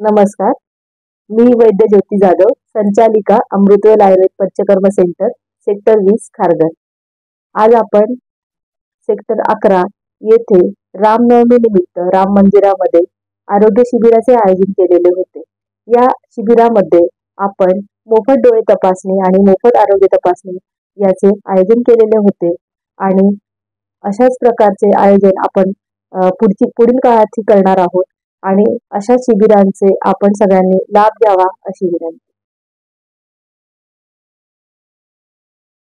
नमस्कार. मी वैद्य ज्योती जाधव, संचालिका Amrutvel Ayurveda panchakarma centre, sector 20 Kharghar. आज आपण सेक्टर 11 येथे रामनवमी निमित्त राम मंदिरामध्ये आरोग्य शिबिराचे आयोजन केलेले होते. या शिबिरामध्ये आपण मोफत डोळे तपासणी आणि मोफत आरोग्य तपासणी याचे आयोजन केलेले होते आणि अशाच प्रकारचे आयोजन आपण पुढील काळातही करणार आहोत आणि अशा शिबिरांचे आपण सगळ्यांनी लाभ घ्यावा अशी विनंती.